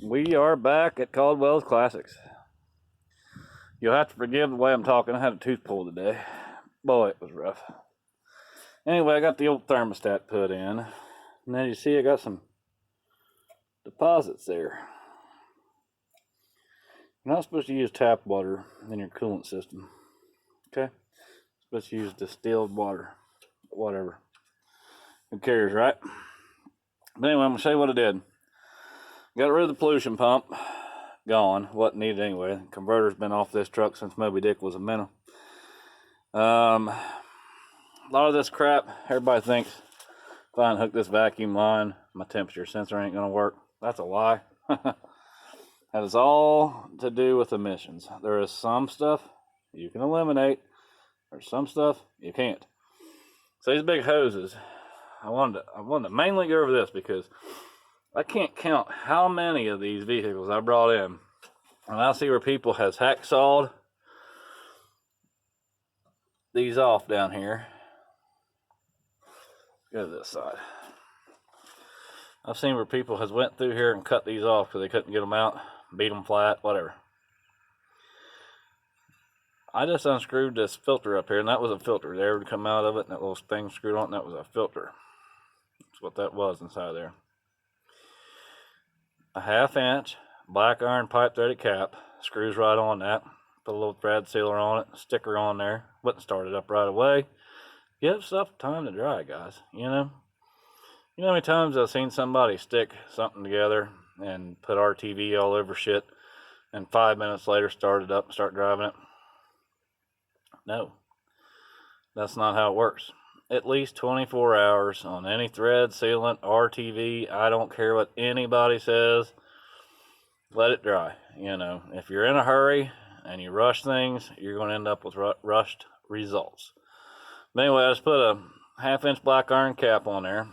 We are back at Caldwell's Classics. You'll have to forgive the way I'm talking. I had a tooth pulled today. Boy, it was rough. Anyway, I got the old thermostat put in. And as you see, I got some deposits there. You're not supposed to use tap water in your coolant system. Okay? You're supposed to use distilled water. Whatever. Who cares, right? But anyway, I'm going to show you what I did. Got rid of the pollution pump. Gone. Wasn't needed anyway. The converter's been off this truck since Moby Dick was a minnow. A lot of this crap, everybody thinks if I unhook this vacuum line, my temperature sensor ain't going to work. That's a lie. That is all to do with emissions. There is some stuff you can eliminate. There's some stuff you can't. So these big hoses, I wanted to mainly go over this because I can't count how many of these vehicles I brought in. And I see where people has hacksawed these off down here. Go to this side. I've seen where people has went through here and cut these off because they couldn't get them out, beat them flat, whatever. I just unscrewed this filter up here, and that was a filter. The air would come out of it, and that little thing screwed on, and that was a filter. That's what that was inside there. A 1/2 inch black iron pipe threaded cap, screws right on that. Put a little thread sealer on it, sticker on there. Wouldn't start it up right away. Give stuff time to dry, guys. You know how many times I've seen somebody stick something together and put RTV all over shit, and 5 minutes later start it up and start driving it? No, that's not how it works. At least 24 hours on any thread, sealant, RTV. I don't care what anybody says. Let it dry. If you're in a hurry and you rush things, you're going to end up with rushed results. But anyway, I just put a 1/2 inch black iron cap on there.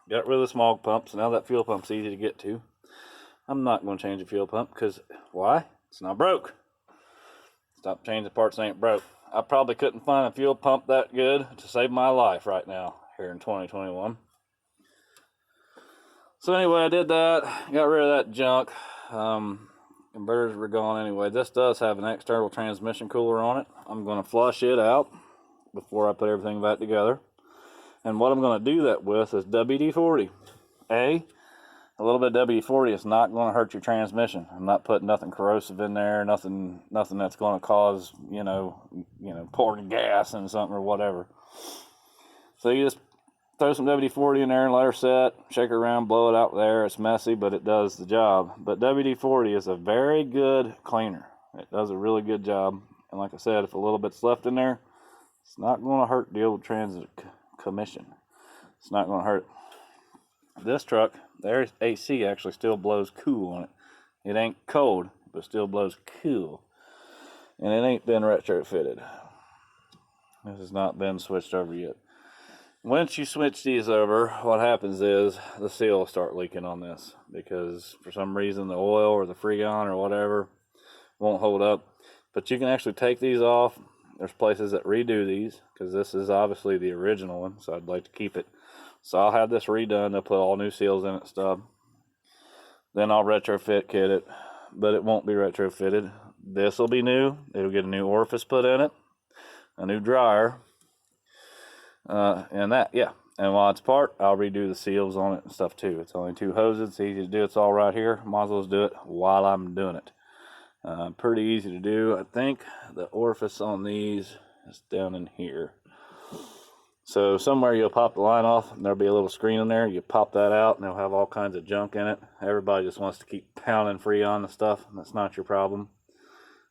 Got rid of the smog pump, so now that fuel pump's easy to get to. I'm not going to change the fuel pump because why? It's not broke. Stop changing parts that ain't broke. I probably couldn't find a fuel pump that good to save my life right now here in 2021. So anyway, I did that. Got rid of that junk. Converters were gone anyway. This does have an external transmission cooler on it. I'm going to flush it out before I put everything back together. And what I'm going to do that with is WD-40. A little bit of WD-40 is not going to hurt your transmission. I'm not putting nothing corrosive in there, nothing that's going to cause, pouring gas in something or whatever. So you just throw some WD-40 in there and let her set, shake her around, blow it out there. It's messy, but it does the job. But WD-40 is a very good cleaner. It does a really good job. And like I said, if a little bit's left in there, it's not going to hurt the old transit commission. It's not going to hurt it. This truck, their AC actually still blows cool on it. It ain't cold, but still blows cool. And it ain't been retrofitted. This has not been switched over yet. Once you switch these over, what happens is the seal will start leaking on this because for some reason the oil or the Freon or whatever won't hold up. But you can actually take these off. There's places that redo these because this is obviously the original one, so I'd like to keep it. So I'll have this redone. They'll put all new seals in it and stuff. Then I'll retrofit kit it, but it won't be retrofitted. This will be new. It'll get a new orifice put in it, a new dryer, and that, yeah. And while it's apart, I'll redo the seals on it and stuff too. It's only 2 hoses. It's easy to do. It's all right here. Might as well do it while I'm doing it. Pretty easy to do. I think the orifice on these is down in here. So somewhere you'll pop the line off and there'll be a little screen in there. You pop that out and they'll have all kinds of junk in it. Everybody just wants to keep pounding Freon and stuff. And that's not your problem.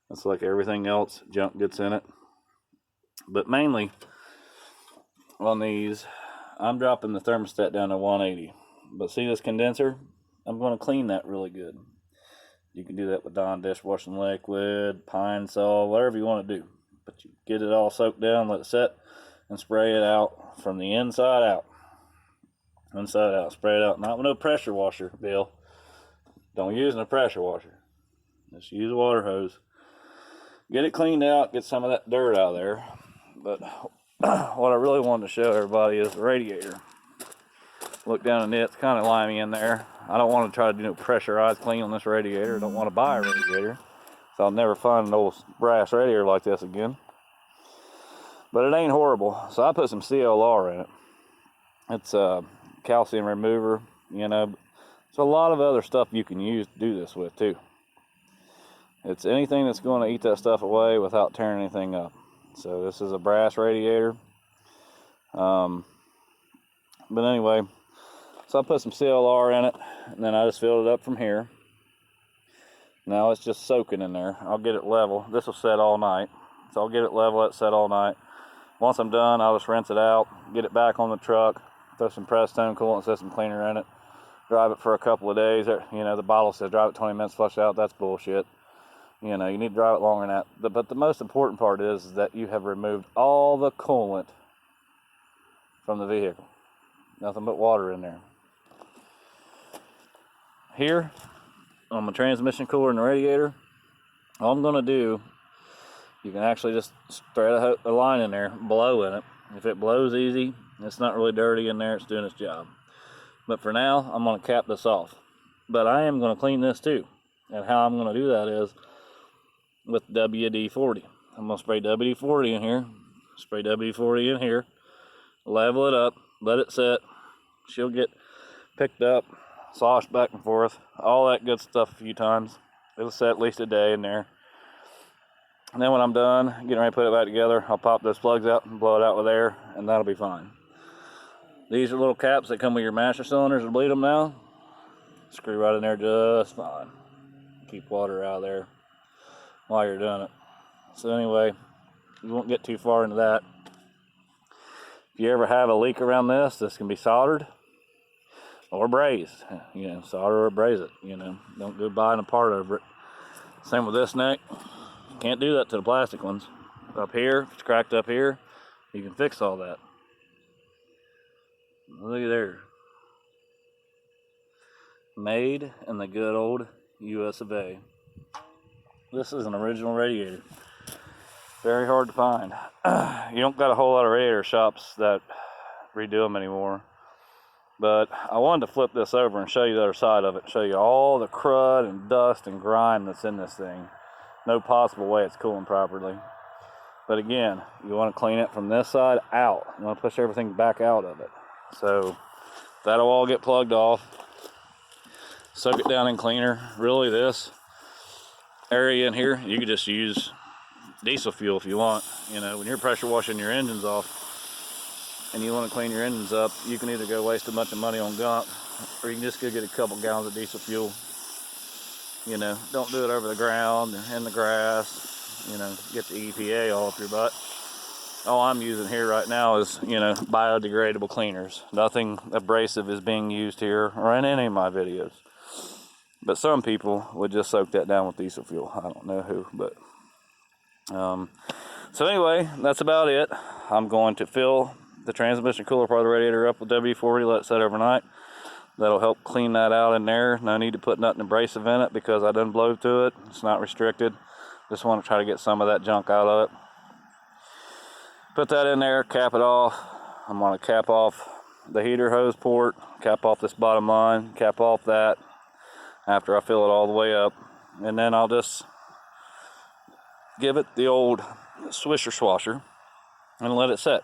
That's like everything else. Junk gets in it. But mainly on these, I'm dropping the thermostat down to 180. But see this condenser? I'm going to clean that really good. You can do that with Dawn dishwashing liquid, Pine Sol, whatever you want to do. But you get it all soaked down, let it set, and spray it out from the inside out. Inside out, spray it out. Not with no pressure washer, Bill. Don't use no pressure washer. Just use a water hose. Get it cleaned out, get some of that dirt out of there. But what I really wanted to show everybody is the radiator. Look down in it, it's kind of limey in there. I don't want to try to do no pressurized clean on this radiator. I don't want to buy a radiator, so I'll never find an old brass radiator like this again. But it ain't horrible. So I put some CLR in it. It's a calcium remover, you know. There's a lot of other stuff you can use to do this with too. It's anything that's going to eat that stuff away without tearing anything up. So this is a brass radiator. But anyway, so I put some CLR in it, and then I just filled it up from here. Now it's just soaking in there. I'll get it level. This will set all night. So I'll get it level, let it set all night. Once I'm done, I'll just rinse it out, get it back on the truck, throw some Prestone coolant system cleaner in it, drive it for a couple of days. You know, the bottle says drive it 20 minutes, flush it out. That's bullshit. You know, you need to drive it longer than that. But the most important part is that you have removed all the coolant from the vehicle. Nothing but water in there. Here, on my transmission cooler and the radiator, all I'm going to do, you can actually just thread a line in there, blow in it. If it blows easy, it's not really dirty in there, it's doing its job. But for now, I'm going to cap this off. But I am going to clean this too. And how I'm going to do that is with WD-40. I'm going to spray WD-40 in here, spray WD-40 in here, level it up, let it set. She'll get picked up, sloshed back and forth, all that good stuff a few times. It'll set at least a day in there. And then when I'm done, getting ready to put it back together, I'll pop those plugs out and blow it out with air, and that'll be fine. These are little caps that come with your master cylinders to bleed them now. Screw right in there just fine. Keep water out of there while you're doing it. So anyway, you won't get too far into that. If you ever have a leak around this can be soldered or brazed. You know, solder or braze it. You know, don't go buying a part over it. Same with this neck. Can't do that to the plastic ones. Up here, if it's cracked up here, you can fix all that. Look at there. Made in the good old US of A. This is an original radiator. Very hard to find. You don't got a whole lot of radiator shops that redo them anymore. But I wanted to flip this over and show you the other side of it. Show you all the crud and dust and grime that's in this thing. No possible way it's cooling properly. But again, you want to clean it from this side out. You want to push everything back out of it. So that'll all get plugged off. Soak it down in cleaner. Really, this area in here, you could just use diesel fuel if you want. You know, when you're pressure washing your engines off and you want to clean your engines up, you can either go waste a bunch of money on gunk, or you can just go get a couple gallons of diesel fuel. You know, don't do it over the ground or in the grass. You know, get the EPA all up your butt. All I'm using here right now is, you know, biodegradable cleaners. Nothing abrasive is being used here or in any of my videos. But some people would just soak that down with diesel fuel. I don't know who, but so anyway, that's about it. I'm going to fill the transmission cooler part of the radiator up with WD-40, let it set overnight. That'll help clean that out in there. No need to put nothing abrasive in it because I done blow to it. It's not restricted. Just want to try to get some of that junk out of it. Put that in there, cap it off. I'm going to cap off the heater hose port, cap off this bottom line, cap off that after I fill it all the way up. And then I'll just give it the old swisher swasher and let it set.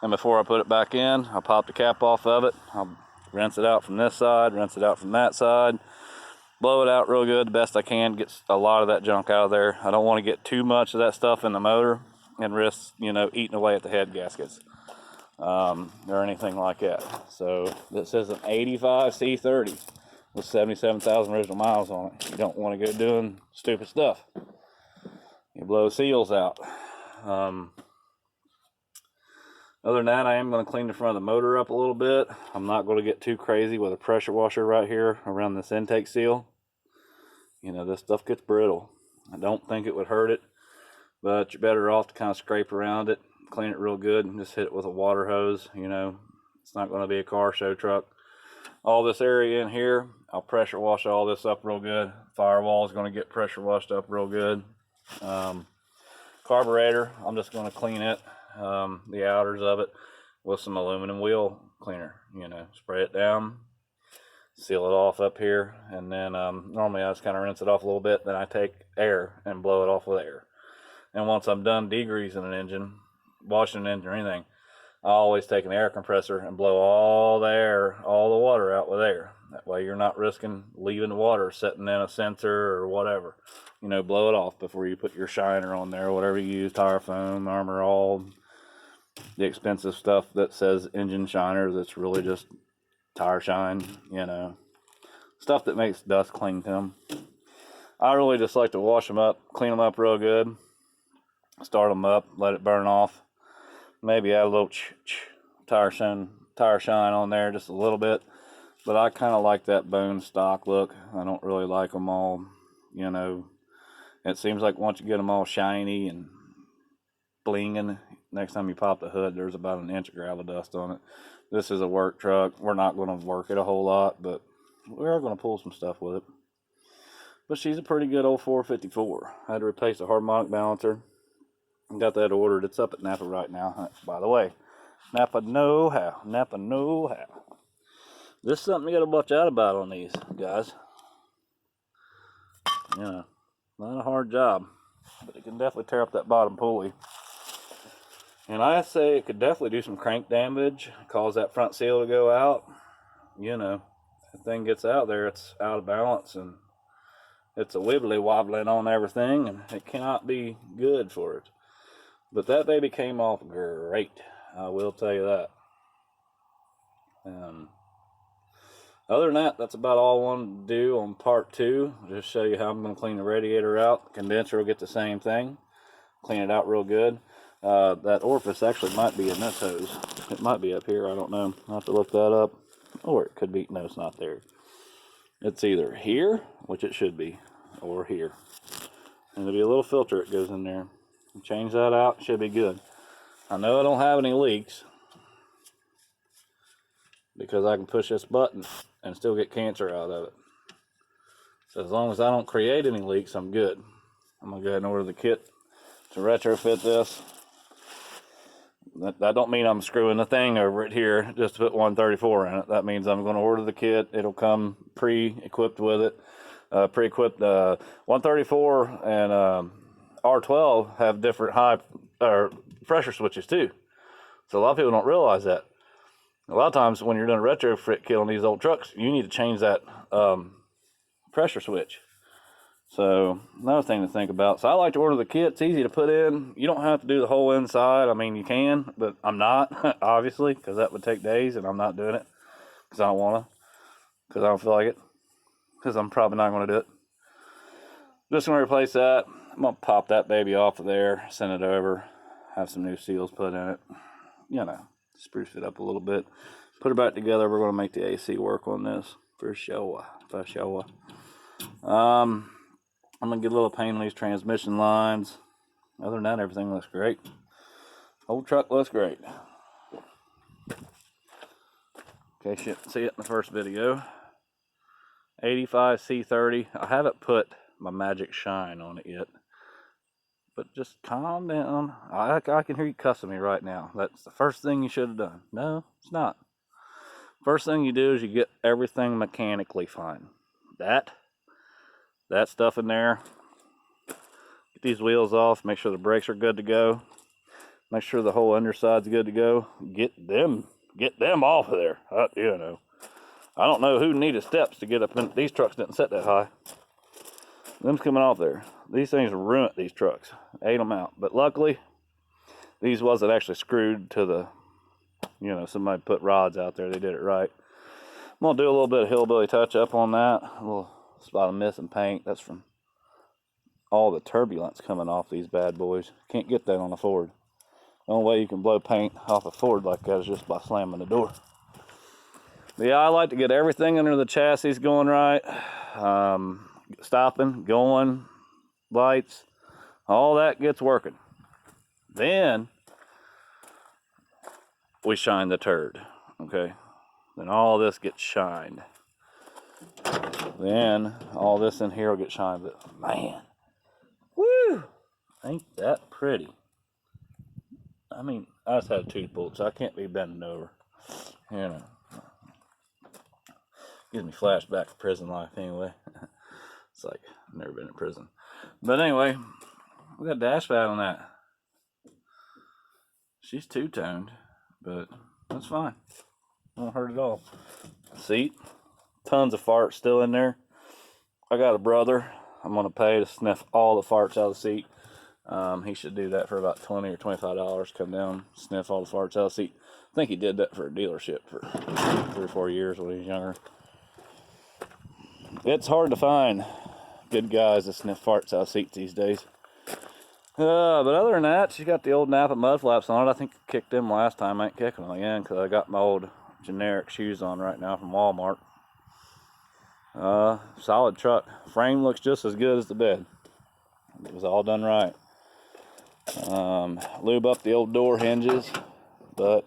And before I put it back in, I'll pop the cap off of it. I'll rinse it out from this side, rinse it out from that side, blow it out real good the best I can, get a lot of that junk out of there. I don't want to get too much of that stuff in the motor and risk, you know, eating away at the head gaskets or anything like that. So this is an 85 C30 with 77,000 original miles on it. You don't want to go doing stupid stuff. You blow seals out. Other than that, I am going to clean the front of the motor up a little bit. I'm not going to get too crazy with a pressure washer right here around this intake seal. You know, this stuff gets brittle. I don't think it would hurt it, but you're better off to kind of scrape around it, clean it real good, and just hit it with a water hose. You know, it's not going to be a car show truck. All this area in here, I'll pressure wash all this up real good. Firewall is going to get pressure washed up real good. Carburetor, I'm just going to clean it, the outers of it, with some aluminum wheel cleaner. You know, spray it down, seal it off up here, and then normally I just kind of rinse it off a little bit. Then I take air and blow it off with air. And once I'm done degreasing an engine, washing an engine or anything, I always take an air compressor and blow all the air, all the water out with air. That way you're not risking leaving the water sitting in a sensor or whatever. You know, blow it off before you put your shiner on there, whatever you use, tire foam, Armor All, the expensive stuff that says engine shiner that's really just tire shine, you know, stuff that makes dust cling to them. I really just like to wash them up, clean them up real good, start them up, let it burn off. Maybe add a little tire shine on there, just a little bit. But I kind of like that bone stock look. I don't really like them all, you know. It seems like once you get them all shiny and blinging, next time you pop the hood, there's about an inch of gravel dust on it. This is a work truck. We're not going to work it a whole lot, but we are going to pull some stuff with it. But she's a pretty good old 454. I had to replace a harmonic balancer. Got that ordered. It's up at Napa right now. By the way, Napa know how. Napa know how. This is something you got to watch out about on these, guys. You know, not a hard job, but it can definitely tear up that bottom pulley. And I say it could definitely do some crank damage, cause that front seal to go out. You know, if the thing gets out there, it's out of balance and it's a wibbly wobbling on everything, and it cannot be good for it. But that baby came off great, I will tell you that. Other than that, that's about all I wanted to do on part 2. Just show you how I'm going to clean the radiator out. The condenser will get the same thing. Clean it out real good. That orifice actually might be in this hose. It might be up here, I don't know. I'll have to look that up. Or it could be, no, it's not there. It's either here, which it should be, or here. And there'll be a little filter that goes in there. Change that out, should be good. I know I don't have any leaks because I can push this button and still get cancer out of it. So as long as I don't create any leaks, I'm good. I'm gonna go ahead and order the kit to retrofit this. That don't mean I'm screwing the thing over it here just to put 134 in it. That means I'm going to order the kit. It'll come pre-equipped with it. Pre-equipped 134 and R12 have different high pressure switches too. So a lot of people don't realize that. A lot of times when you're doing a retrofit kit on these old trucks, you need to change that pressure switch. So another thing to think about. So I like to order the kit. It's easy to put in. You don't have to do the whole inside. I mean, you can, but I'm not, obviously, because that would take days, and I'm not doing it because I don't want to, because I don't feel like it, because I'm probably not going to do it. Just going to replace that. I'm going to pop that baby off of there, send it over, have some new seals put in it, you know, spruce it up a little bit. Put it back together. We're going to make the AC work on this for sure. For sure. I'm going to get a little paint on these transmission lines. Other than that, everything looks great. Whole truck looks great. In case you didn't see it in the first video. 85C30. I haven't put my magic shine on it yet. But just calm down. I can hear you cussing me right now. That's the first thing you should have done. No, it's not. First thing you do is you get everything mechanically fine. That stuff in there. Get these wheels off. Make sure the brakes are good to go. Make sure the whole underside's good to go. Get them off of there. You know, I don't know who needed steps to get up in. These trucks didn't sit that high. Them's coming off there. These things ruined these trucks. Ate them out. But luckily, these wasn't actually screwed to the, you know, somebody put rods out there. They did it right. I'm going to do a little bit of hillbilly touch up on that. A little spot of missing paint. That's from all the turbulence coming off these bad boys. Can't get that on a Ford. The only way you can blow paint off a Ford like that is just by slamming the door. But yeah, I like to get everything under the chassis going right. Stopping, going, lights, all that gets working. Then we shine the turd, okay? Then all this gets shined. Then all this in here will get shined. But man, woo, ain't that pretty. I mean, I just had a tooth pulled, so I can't be bending over. You know, gives me flashback to prison life anyway. It's like I've never been in prison. But anyway, we got dash pad on that. She's two-toned, but that's fine. Won't hurt at all. Seat, tons of farts still in there. I got a brother I'm gonna pay to sniff all the farts out of the seat. He should do that for about $20 or $25. Come down, sniff all the farts out of the seat. I think he did that for a dealership for 3 or 4 years when he was younger. It's hard to find good guys that sniff farts out of seats these days. But other than that, she got the old Napa mud flaps on it. I think I kicked them last time. I ain't kicking them again because I got my old generic shoes on right now from Walmart. Solid truck. Frame looks just as good as the bed. It was all done right. Lube up the old door hinges, but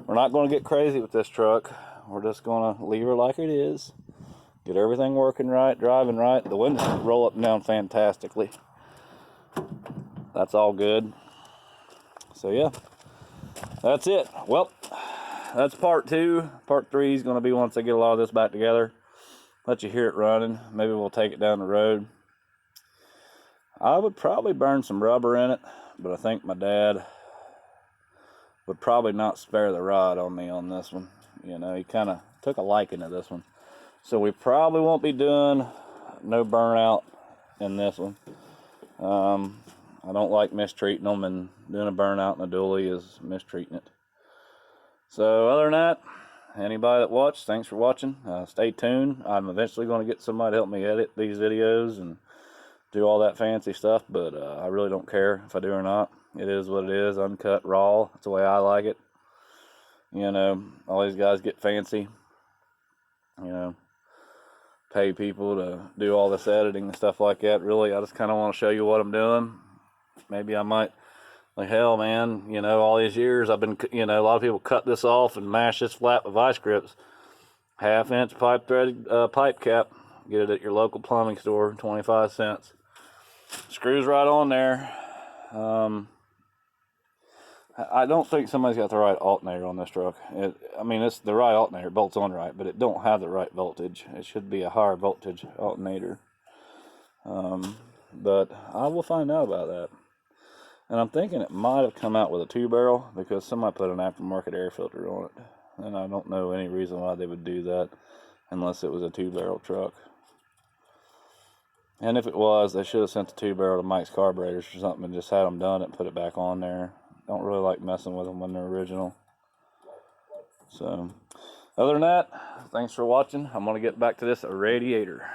we're not going to get crazy with this truck. We're just going to leave her like it is. Get everything working right, driving right. The windows roll up and down fantastically. That's all good. So yeah, that's it. Well, that's part 2. Part 3 is going to be once I get a lot of this back together. Let you hear it running. Maybe we'll take it down the road. I would probably burn some rubber in it, but I think my dad would probably not spare the rod on me on this one. You know, he kind of took a liking to this one. So we probably won't be doing no burnout in this one. I don't like mistreating them, and doing a burnout in a dually is mistreating it. So other than that, anybody that watched, thanks for watching. Stay tuned. I'm eventually going to get somebody to help me edit these videos and do all that fancy stuff, but I really don't care if I do or not. It is what it is, uncut, raw. That's the way I like it. You know, all these guys get fancy. You know, pay people to do all this editing and stuff like that. Really, I just kind of want to show you what I'm doing. Maybe I might, like, hell, man, you know, all these years I've been, you know, a lot of people cut this off and mash this flat with vice grips. 1/2-inch pipe threaded pipe cap. Get it at your local plumbing store, 25 cents. Screws right on there. I don't think somebody's got the right alternator on this truck. I mean, it's the right alternator, bolts on right, but it don't have the right voltage. It should be a higher voltage alternator. But I will find out about that. And I'm thinking it might have come out with a 2-barrel because somebody put an aftermarket air filter on it. And I don't know any reason why they would do that unless it was a 2-barrel truck. And if it was, they should have sent the 2-barrel to Mike's Carburetors or something and just had them done and put it back on there. Don't really like messing with them when they're original. So, other than that, thanks for watching. I'm going to get back to this radiator.